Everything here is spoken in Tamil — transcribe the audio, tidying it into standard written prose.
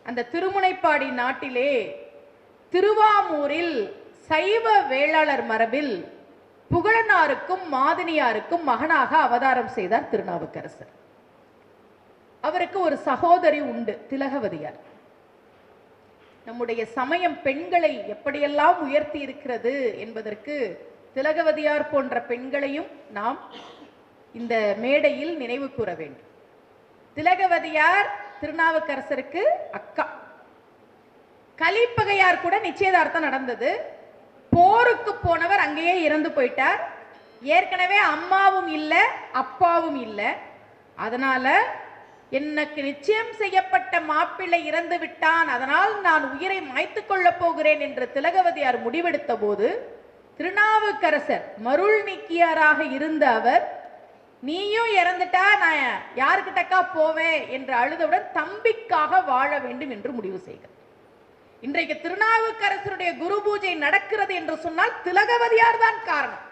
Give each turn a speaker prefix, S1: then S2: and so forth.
S1: அந்த திருமுனைப்பாடி நாட்டிலே திருவாமூரில் சைவ வேளாளர் மரபில் புகழனாருக்கும் மாதினியாருக்கும் மகனாக அவதாரம் செய்தார் திருநாவுக்கரசர். அவருக்கு ஒரு சகோதரி உண்டு, திலகவதியார். நம்முடைய சமயம் பெண்களை எப்படியெல்லாம் உயர்த்தி இருக்கிறது என்பதற்கு திலகவதியார் போன்ற பெண்களையும் நாம் இந்த மேடையில் நினைவு கூற வேண்டும். திலகவதியார் திருநாவுக்கரசருக்கு அக்கா. கலிப்பகையார் கூட நிச்சயதார்த்தம் நடந்தது. போருக்கு போனவர் அங்கேயே இறந்து போயிட்டார். ஏற்கனவே அம்மாவும் இல்லை அப்பாவும் இல்லை. அதனால எனக்கு நிச்சயம் செய்யப்பட்ட மாப்பிள்ளை இறந்து விட்டான், அதனால் நான் உயிரை மாய்த்துக் கொள்ளப் போகிறேன் என்று திலகவதியார் முடிவெடுத்த போது திருநாவுக்கரசர் மருள் நீக்கியாராக இருந்த அவர், நீயும் இறந்துட்டா நான் யாருக்கிட்டக்கா போவேன் என்று அழுதவுடன் தம்பிக்காக வாழ வேண்டும் என்று முடிவு செய்கிறார். இன்றைக்கு திருநாவுக்கரசருடைய குரு பூஜை நடக்கிறது என்று சொன்னால் திலகவதியார் தான் காரணம்.